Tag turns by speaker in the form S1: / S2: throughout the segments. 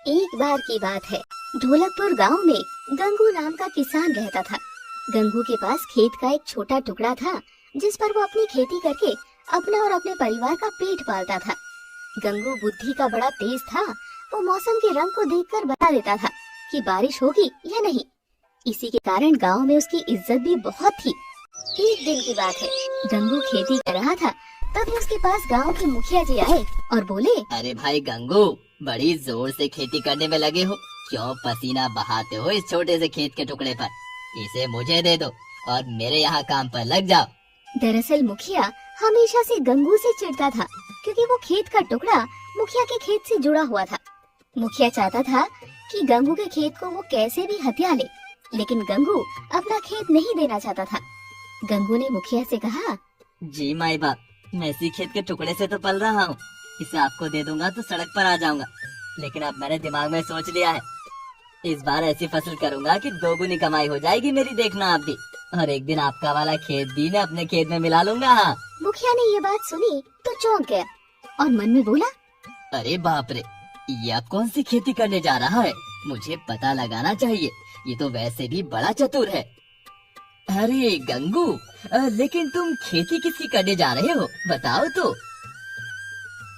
S1: एक बार की बात है, ढोलकपुर गांव में गंगू नाम का किसान रहता था। गंगू के पास खेत का एक छोटा टुकड़ा था जिस पर वो अपनी खेती करके अपना और अपने परिवार का पेट पालता था। गंगू बुद्धि का बड़ा तेज था। वो मौसम के रंग को देखकर बता देता था कि बारिश होगी या नहीं। इसी के कारण गांव में उसकी इज्जत भी बहुत थी। एक दिन की बात है, गंगू खेती कर रहा था, तभी उसके पास गांव के मुखिया जी आए और बोले,
S2: अरे भाई गंगू, बड़ी जोर से खेती करने में लगे हो, क्यों पसीना बहाते हो इस छोटे से खेत के टुकड़े पर? इसे मुझे दे दो और मेरे यहाँ काम पर लग जाओ।
S1: दरअसल मुखिया हमेशा से गंगू से चिढ़ता था क्योंकि वो खेत का टुकड़ा मुखिया के खेत से जुड़ा हुआ था। मुखिया चाहता था कि गंगू के खेत को वो कैसे भी हथिया ले, लेकिन गंगू अपना खेत नहीं देना चाहता था। गंगू ने मुखिया से कहा,
S2: जी माई बाप, मैं इसी खेत के टुकड़े से तो पल रहा हूँ, इसे आपको दे दूंगा तो सड़क पर आ जाऊंगा। लेकिन अब मैंने दिमाग में सोच लिया है, इस बार ऐसी फसल करूंगा कि दोगुनी कमाई हो जाएगी मेरी, देखना आप भी। और एक दिन आपका वाला खेत भी मैं अपने खेत में मिला लूंगा। हाँ।
S1: मुखिया ने ये बात सुनी तो चौंक गया और मन में बोला,
S2: अरे बाप रे, ये अब कौन सी खेती करने जा रहा है? मुझे पता लगाना चाहिए, ये तो वैसे भी बड़ा चतुर है। अरे गंगू, लेकिन तुम खेती किसकी करने जा रहे हो, बताओ तो।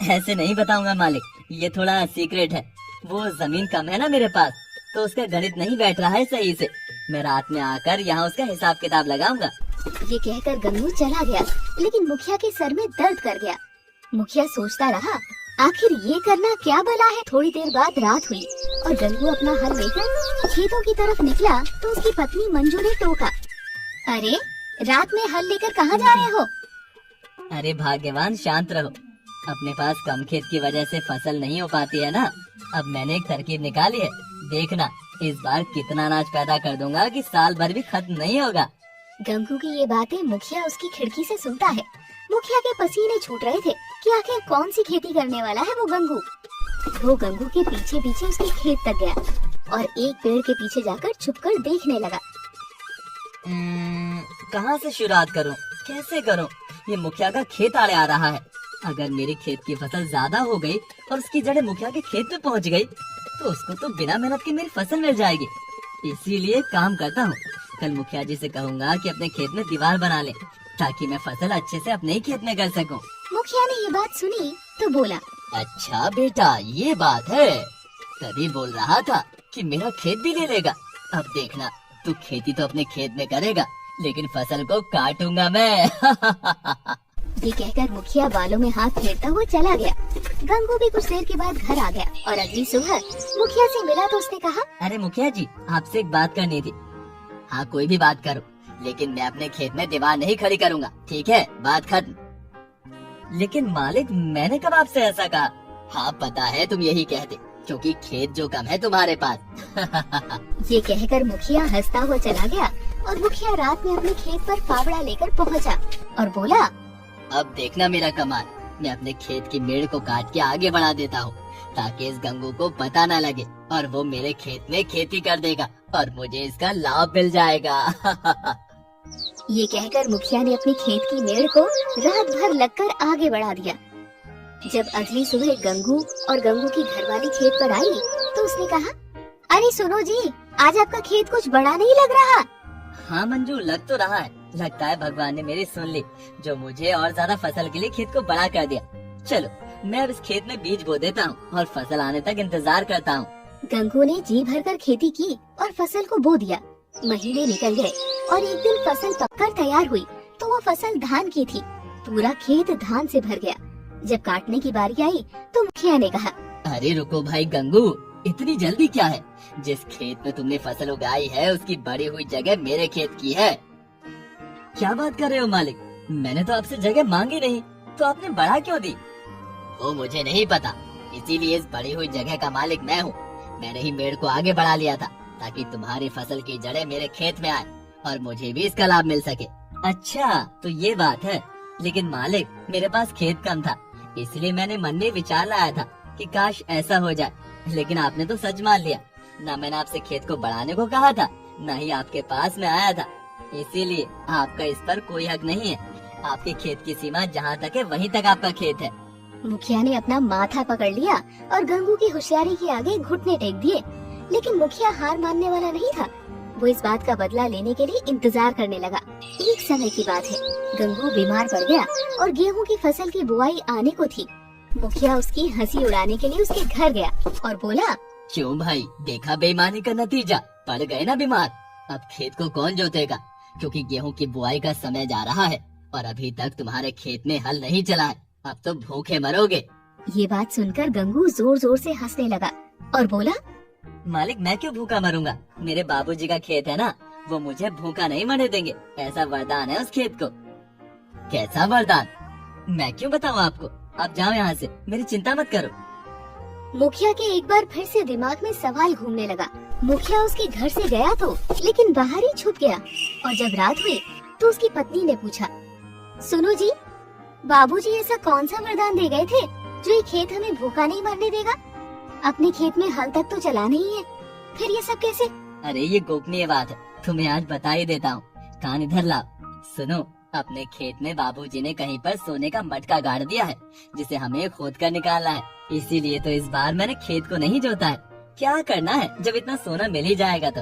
S2: ऐसे नहीं बताऊंगा मालिक, ये थोड़ा सीक्रेट है। वो जमीन कम है ना मेरे पास, तो उसका गणित नहीं बैठ रहा है सही से। मैं रात में आकर यहाँ उसका हिसाब किताब लगाऊंगा।
S1: ये कहकर गंगू चला गया, लेकिन मुखिया के सर में दर्द कर गया। मुखिया सोचता रहा, आखिर ये करना क्या भला है। थोड़ी देर बाद रात हुई और गंगू अपना हल लेकर खेतों की तरफ निकला तो उसकी पत्नी मंजू ने टोका, अरे रात में हल लेकर कहाँ जा रहे हो?
S2: अरे भाग्यवान, शांत रहो। अपने पास कम खेत की वजह से फसल नहीं हो पाती है ना। अब मैंने एक तरकीब निकाली है, देखना इस बार कितना अनाज पैदा कर दूंगा कि साल भर भी खत्म नहीं होगा।
S1: गंगू की ये बातें मुखिया उसकी खिड़की से सुनता है। मुखिया के पसीने छूट रहे थे कि आखिर कौन सी खेती करने वाला है वो गंगू। वो गंगू के पीछे पीछे उसके खेत तक गया और एक पेड़ के पीछे जाकर छुपकर देखने लगा।
S2: कहाँ से शुरुआत करूँ, कैसे करूँ? ये मुखिया का खेत आड़े आ रहा है। अगर मेरे खेत की फसल ज्यादा हो गई और उसकी जड़ें मुखिया के खेत में पहुँच गई तो उसको तो बिना मेहनत के मेरी फसल मिल जाएगी। इसीलिए काम करता हूँ, कल मुखिया जी से कहूँगा कि अपने खेत में दीवार बना ले ताकि मैं फसल अच्छे से अपने ही खेत में कर सकूँ।
S1: मुखिया ने ये बात सुनी तो बोला,
S2: अच्छा बेटा, ये बात है। तभी बोल रहा था कि मेरा खेत भी ले लेगा। अब देखना, तू खेती तो अपने खेत में करेगा, लेकिन फसल को काटूंगा मैं।
S1: ये कहकर मुखिया बालों में हाथ फेरता हुआ चला गया। गंगू भी कुछ देर के बाद घर आ गया और अगली सुबह मुखिया से मिला तो उसने कहा,
S2: अरे मुखिया जी, आपसे एक बात करनी थी। हाँ, कोई भी बात करो, लेकिन मैं अपने खेत में दीवार नहीं खड़ी करूंगा, ठीक है? बात खत्म। लेकिन मालिक, मैंने कब आपसे ऐसा कहा? हाँ पता है, तुम यही कहते क्योंकि खेत जो कम है तुम्हारे पास।
S1: ये कहकर मुखिया हंसता हुआ चला गया और मुखिया रात में अपने खेत पर फावड़ा लेकर पहुंचा और बोला,
S2: अब देखना मेरा कमाल, मैं अपने खेत की मेड़ को काट के आगे बढ़ा देता हूँ ताकि इस गंगू को पता न लगे और वो मेरे खेत में खेती कर देगा और मुझे इसका लाभ मिल जाएगा।
S1: ये कहकर मुखिया ने अपनी खेत की मेड़ को रात भर लगकर आगे बढ़ा दिया। जब अगली सुबह गंगू और गंगू की घरवाली खेत पर आई तो उसने कहा, अरे सुनो जी, आज आपका खेत कुछ बड़ा नहीं लग रहा।
S2: हाँ मंजू, लग तो रहा है। लगता है भगवान ने मेरी सुन ली, जो मुझे और ज्यादा फसल के लिए खेत को बड़ा कर दिया। चलो, मैं अब इस खेत में बीज बो देता हूँ और फसल आने तक इंतजार करता हूँ।
S1: गंगू ने जी भरकर खेती की और फसल को बो दिया। महीने निकल गए और एक दिन फसल पककर तैयार हुई तो वो फसल धान की थी। पूरा खेत धान से भर गया। जब काटने की बारी आई तो मुखिया ने कहा,
S2: अरे रुको भाई गंगू, इतनी जल्दी क्या है? जिस खेत में तुमने फसल उगाई है उसकी बड़ी हुई जगह मेरे खेत की है। क्या बात कर रहे हो मालिक? मैंने तो आपसे जगह मांगी नहीं, तो आपने बढ़ा क्यों दी? वो मुझे नहीं पता, इसीलिए इस बड़ी हुई जगह का मालिक मैं हूँ। मैंने ही मेड़ को आगे बढ़ा लिया था ताकि तुम्हारी फसल की जड़ें मेरे खेत में आए और मुझे भी इसका लाभ मिल सके। अच्छा, तो ये बात है। लेकिन मालिक, मेरे पास खेत कम था, इसलिए मैंने मन में विचार लाया था कि काश ऐसा हो जाए, लेकिन आपने तो सच मान लिया। ना मैंने आपसे खेत को बढ़ाने को कहा था, ना ही आपके पास में आया था। इसीलिए आपका इस पर कोई हक नहीं है। आपके खेत की सीमा जहाँ तक है वहीं तक आपका खेत है।
S1: मुखिया ने अपना माथा पकड़ लिया और गंगू की होशियारी के आगे घुटने टेक दिए। लेकिन मुखिया हार मानने वाला नहीं था। वो इस बात का बदला लेने के लिए इंतजार करने लगा। एक समय की बात है, गंगू बीमार पड़ गया और गेहूं की फसल की बुआई आने को थी। मुखिया उसकी हंसी उड़ाने के लिए उसके घर गया और बोला,
S2: क्यों भाई, देखा बेईमानी का नतीजा, पड़ गए ना बीमार। अब खेत को कौन जोतेगा, क्योंकि गेहूं की बुआई का समय जा रहा है और अभी तक तुम्हारे खेत में हल नहीं चला है। अब तो भूखे मरोगे।
S1: ये बात सुनकर गंगू जोर जोर से हंसने लगा और बोला,
S2: मालिक, मैं क्यों भूखा मरूंगा? मेरे बाबूजी का खेत है ना, वो मुझे भूखा नहीं मरने देंगे। ऐसा वरदान है उस खेत को। कैसा वरदान? मैं क्यों बताऊं आपको? आप जाओ यहाँ से, मेरी चिंता मत करो।
S1: मुखिया के एक बार फिर से दिमाग में सवाल घूमने लगा। मुखिया उसके घर से गया तो, लेकिन बाहर ही छुप गया। और जब रात हुई तो उसकी पत्नी ने पूछा, सुनो जी, बाबूजी ऐसा कौन सा वरदान दे गए थे जो ये खेत हमें भूखा नहीं मरने देगा? अपने खेत में हल तक तो चलाना ही है, फिर ये सब कैसे?
S2: अरे ये गोपनीय बात है, तुम्हें आज बता ही देता हूँ। कान इधर लाओ, सुनो। अपने खेत में बाबूजी ने कहीं पर सोने का मटका गाड़ दिया है, जिसे हमें खोद कर निकालना है। इसीलिए तो इस बार मैंने खेत को नहीं जोता है। क्या करना है जब इतना सोना मिल ही जाएगा तो।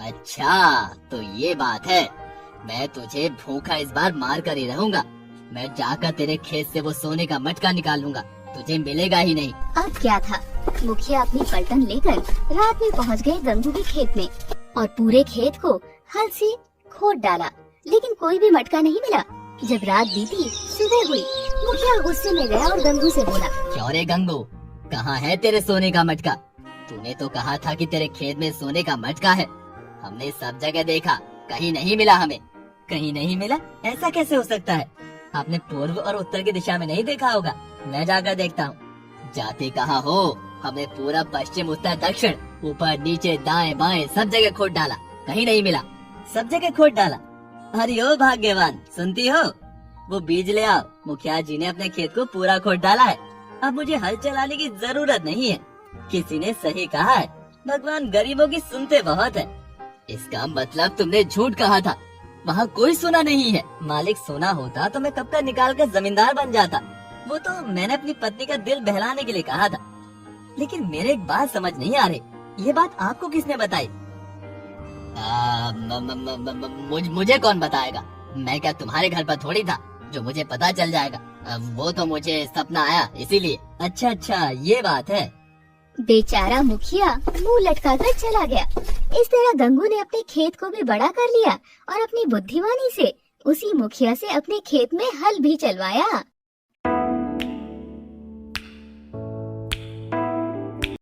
S2: अच्छा, तो ये बात है। मैं तुझे भूखा इस बार मार कर ही रहूंगा। मैं जाकर तेरे खेत से वो सोने का मटका निकालूंगा, तुझे मिलेगा ही नहीं।
S1: अब क्या था, मुखिया अपनी पलटन लेकर रात में पहुंच गए गंगू के खेत में और पूरे खेत को हल से खोद डाला, लेकिन कोई भी मटका नहीं मिला। जब रात बीती, सुबह हुई, मुखिया गुस्से में गया और गंगू से बोला,
S2: क्यों रे गंगू, कहाँ है तेरे सोने का मटका? तूने तो कहा था कि तेरे खेत में सोने का मटका है। हमने सब जगह देखा, कहीं नहीं मिला हमें। कहीं नहीं मिला? ऐसा कैसे हो सकता है? आपने पूर्व और उत्तर की दिशा में नहीं देखा होगा। मैं जाकर देखता हूँ। जाते कहाँ हो? हमने पूरा पश्चिम उत्तर दक्षिण ऊपर नीचे दाएं बाएं सब जगह खोद डाला, कहीं नहीं मिला। सब जगह खोद डाला? अरे ओ भाग्यवान, सुनती हो? वो बीज ले आओ। मुखिया जी ने अपने खेत को पूरा खोद डाला है। अब मुझे हल चलाने की जरूरत नहीं है। किसी ने सही कहा है, भगवान गरीबों की सुनते बहुत है। इसका मतलब तुमने झूठ कहा था। वहाँ कोई सोना नहीं है। मालिक, सोना होता तो मैं कब का निकाल कर जमींदार बन जाता। वो तो मैंने अपनी पत्नी का दिल बहलाने के लिए कहा था। लेकिन मेरे एक बात समझ नहीं आ रही, ये बात आपको किसने बताई? मुझे कौन बताएगा? मैं क्या तुम्हारे घर पर थोड़ी था जो मुझे पता चल जाएगा। वो तो मुझे सपना आया इसीलिए। अच्छा, ये बात है।
S1: बेचारा मुखिया मुंह लटका कर चला गया। इस तरह गंगू ने अपने खेत को भी बड़ा कर लिया और अपनी बुद्धिमानी से उसी मुखिया से अपने खेत में हल भी चलवाया।